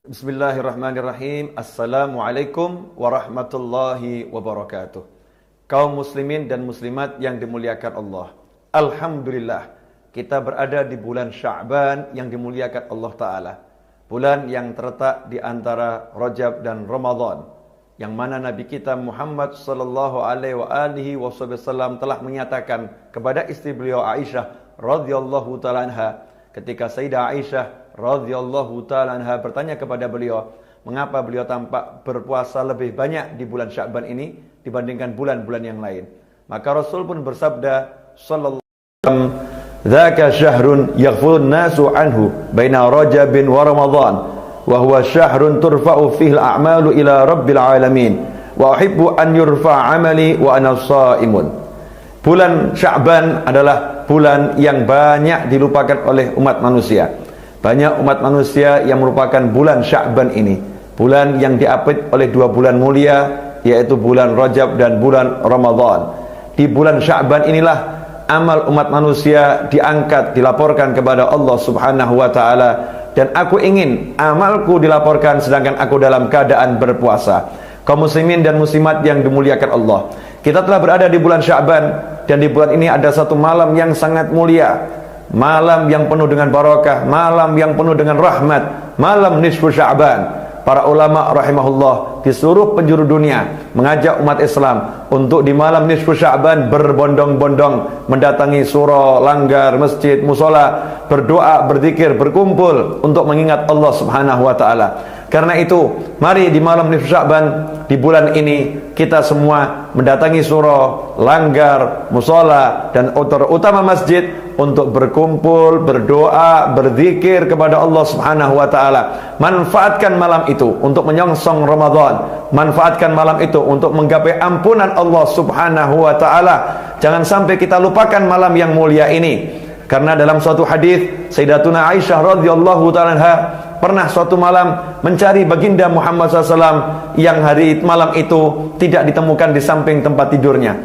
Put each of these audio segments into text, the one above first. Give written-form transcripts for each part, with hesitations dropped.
Bismillahirrahmanirrahim. Assalamualaikum warahmatullahi wabarakatuh. Kaum muslimin dan muslimat yang dimuliakan Allah, alhamdulillah kita berada di bulan Sya'ban yang dimuliakan Allah Ta'ala. Bulan yang terletak di antara Rajab dan Ramadan, yang mana Nabi kita Muhammad sallallahu alaihi wasallam telah menyatakan kepada istri beliau Aisyah radhiyallahu ta'ala anha, ketika Sayyidah Aisyah radhiyallahu ta'ala anha bertanya kepada beliau, mengapa beliau tampak berpuasa lebih banyak di bulan Sya'ban ini dibandingkan bulan-bulan yang lain. Maka Rasul pun bersabda sallallahu alaihi wasallam, "Dzaka syahrun yaghfurun nasu anhu baina Rajabin wa Ramadan, wa huwa syahrun turfa'u fihi al-a'malu ila rabbil alamin, wa uhibbu an yurfa'a 'amali wa ana sha'imun." Bulan Sya'ban adalah bulan yang banyak dilupakan oleh umat manusia. Banyak umat manusia yang merupakan bulan Sya'ban ini, bulan yang diapit oleh dua bulan mulia, yaitu bulan Rajab dan bulan Ramadan. Di bulan Sya'ban inilah amal umat manusia diangkat, dilaporkan kepada Allah Subhanahu wa ta'ala. Dan aku ingin amalku dilaporkan sedangkan aku dalam keadaan berpuasa. Kaum muslimin dan muslimat yang dimuliakan Allah, kita telah berada di bulan Sya'ban, dan di bulan ini ada satu malam yang sangat mulia, malam yang penuh dengan barakah, malam yang penuh dengan rahmat, malam nisfu Sya'ban. Para ulama rahimahullah di seluruh penjuru dunia mengajak umat Islam untuk di malam nisfu Sya'ban berbondong-bondong mendatangi surau, langgar, masjid, musola, berdoa, berzikir, berkumpul untuk mengingat Allah Subhanahu wa ta'ala. Karena itu, mari di malam nisfu Sya'ban di bulan ini kita semua mendatangi surau, langgar, musola, dan terutama masjid untuk berkumpul, berdoa, berzikir kepada Allah Subhanahu wa ta'ala. Manfaatkan malam itu untuk menyongsong Ramadan. Manfaatkan malam itu untuk menggapai ampunan Allah Subhanahu wa ta'ala. Jangan sampai kita lupakan malam yang mulia ini. Karena dalam suatu hadis, Sayyidatuna Aisyah radhiyallahu ta'ala anha pernah suatu malam mencari baginda Muhammad SAW yang hari malam itu tidak ditemukan di samping tempat tidurnya.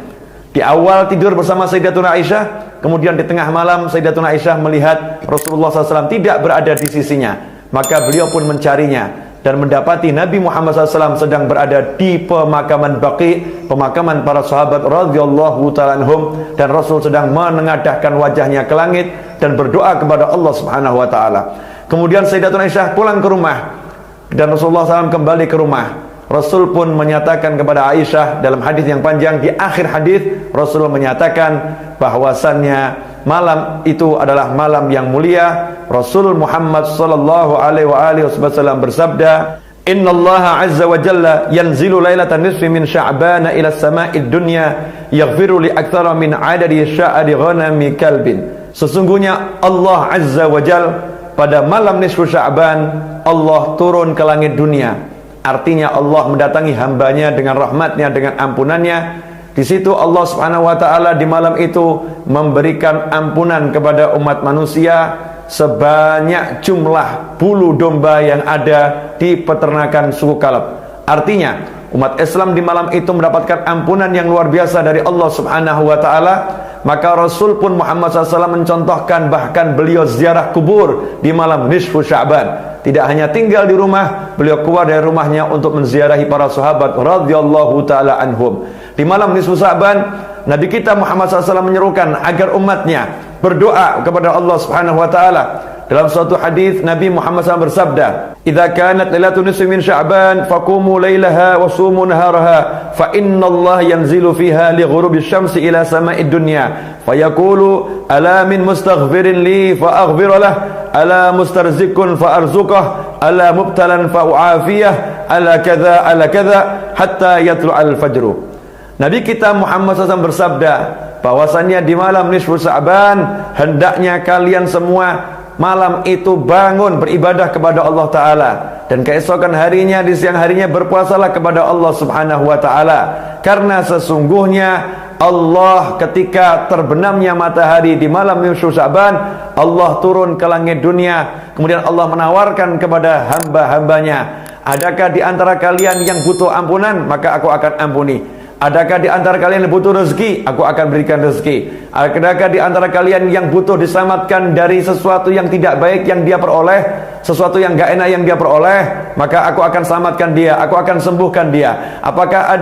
Di awal tidur bersama Sayyidatuna Aisyah, kemudian di tengah malam Sayyidatuna Aisyah melihat Rasulullah SAW tidak berada di sisinya. Maka beliau pun mencarinya dan mendapati Nabi Muhammad SAW sedang berada di pemakaman Baqi, pemakaman para sahabat radhiyallahu ta'ala anhum, dan Rasul sedang menengadahkan wajahnya ke langit dan berdoa kepada Allah Subhanahu wa ta'ala. Kemudian Sayyidatuna Aisyah pulang ke rumah dan Rasulullah SAW kembali ke rumah. Rasul pun menyatakan kepada Aisyah dalam hadis yang panjang, di akhir hadis Rasul menyatakan bahwasannya malam itu adalah malam yang mulia. Rasul Muhammad sallallahu alaihi wasallam bersabda, "Innallaha azza wa jalla yanzilu lailatan nisfi min Sya'ban ila as-sama'id dunya yaghfiru li aktsara min 'adadi sya'ri ghanami kalbin." Sesungguhnya Allah azza wa jalla pada malam nisfu Sya'ban Allah turun ke langit dunia. Artinya Allah mendatangi hambanya dengan rahmatnya, dengan ampunannya. Di situ Allah Subhanahu wa ta'ala di malam itu memberikan ampunan kepada umat manusia sebanyak jumlah bulu domba yang ada di peternakan suku Kalb. Artinya umat Islam di malam itu mendapatkan ampunan yang luar biasa dari Allah Subhanahu wa ta'ala. Maka Rasul pun Muhammad SAW mencontohkan, bahkan beliau ziarah kubur di malam nisfu Sya'ban. Tidak hanya tinggal di rumah, beliau keluar dari rumahnya untuk menziarahi para sahabat radhiyallahu ta'ala anhum. Di malam nisfu Sya'ban, Nabi kita Muhammad SAW menyerukan agar umatnya berdoa kepada Allah Subhanahu wa ta'ala. Dalam suatu hadis Nabi Muhammad SAW bersabda, "Idza kanat lailatul nisfi min Sya'ban faqumu lailaha wa sumu naharaha fa innallaha yanzilu fiha li ghurubi syamsi ila sama'id dunya fayaqulu ala min mustaghfirin li fa aghfir lah, ala mustarzikun fa arzuqah, ala mubtalan fa uafiyah, ala kadza hatta yatlu'al fajr." Nabi kita Muhammad SAW bersabda bahwasannya di malam nisfu Sya'ban hendaknya kalian semua malam itu bangun beribadah kepada Allah Ta'ala, dan keesokan harinya di siang harinya berpuasalah kepada Allah Subhanahu wa ta'ala. Karena sesungguhnya Allah ketika terbenamnya matahari di malam nisfu Sya'ban, Allah turun ke langit dunia. Kemudian Allah menawarkan kepada hamba-hambanya, adakah di antara kalian yang butuh ampunan? Maka aku akan ampuni. Adakah di antara kalian yang butuh rezeki? Aku akan berikan rezeki. Adakah di antara kalian yang butuh diselamatkan dari sesuatu yang tidak baik yang dia peroleh? sesuatu yang gak enak yang dia peroleh, maka aku akan selamatkan dia, aku akan sembuhkan dia. Apakah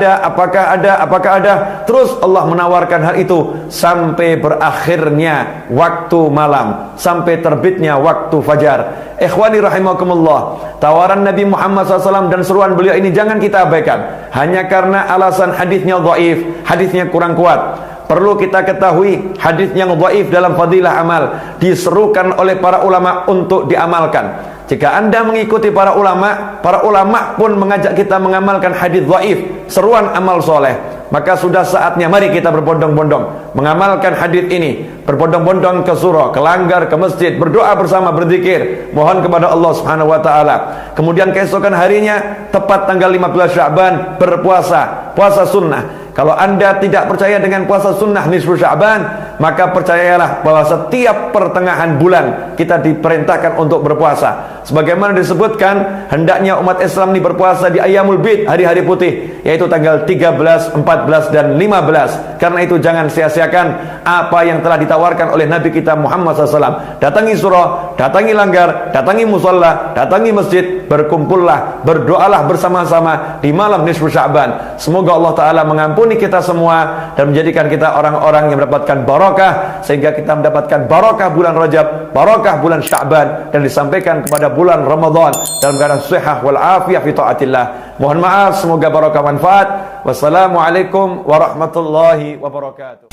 ada? Terus Allah menawarkan hal itu sampai berakhirnya waktu malam, sampai terbitnya waktu fajar. Ikhwani rahimakumullah, tawaran Nabi Muhammad SAW dan seruan beliau ini jangan kita abaikan hanya karena alasan hadisnya dhaif, hadisnya kurang kuat. Perlu kita ketahui, hadis yang dhaif dalam fadilah amal diserukan oleh para ulama untuk diamalkan. Jika Anda mengikuti para ulama pun mengajak kita mengamalkan hadis dhaif, seruan amal soleh, maka sudah saatnya mari kita berbondong-bondong mengamalkan hadis ini, berbondong-bondong ke surau, ke langgar, ke masjid, berdoa bersama, berzikir, mohon kepada Allah Subhanahu wa taala. Kemudian keesokan harinya tepat tanggal 15 Sya'ban berpuasa, puasa sunnah. Kalau Anda tidak percaya dengan puasa sunnah nisfu Sya'ban, maka percayalah bahwa setiap pertengahan bulan kita diperintahkan untuk berpuasa. Sebagaimana disebutkan, hendaknya umat Islam ini berpuasa di Ayyamul Bid, hari-hari putih, yaitu tanggal 13, 14 dan 15. Karena itu jangan sia-siakan apa yang telah ditawarkan oleh Nabi kita Muhammad SAW. Datangi surau, datangi langgar, datangi musalla, datangi masjid, berkumpullah, berdoalah bersama-sama di malam nisfu Sya'ban. Semoga Allah Ta'ala mengampuni kita semua dan menjadikan kita orang-orang yang mendapatkan barokah, sehingga kita mendapatkan barokah bulan Rajab, barokah bulan Sya'ban, dan disampaikan kepada bulan Ramadan dalam keadaan sehat wal afiyah fi taatillah. Mohon maaf, semoga barokah manfaat. Wassalamualaikum warahmatullahi wabarakatuh.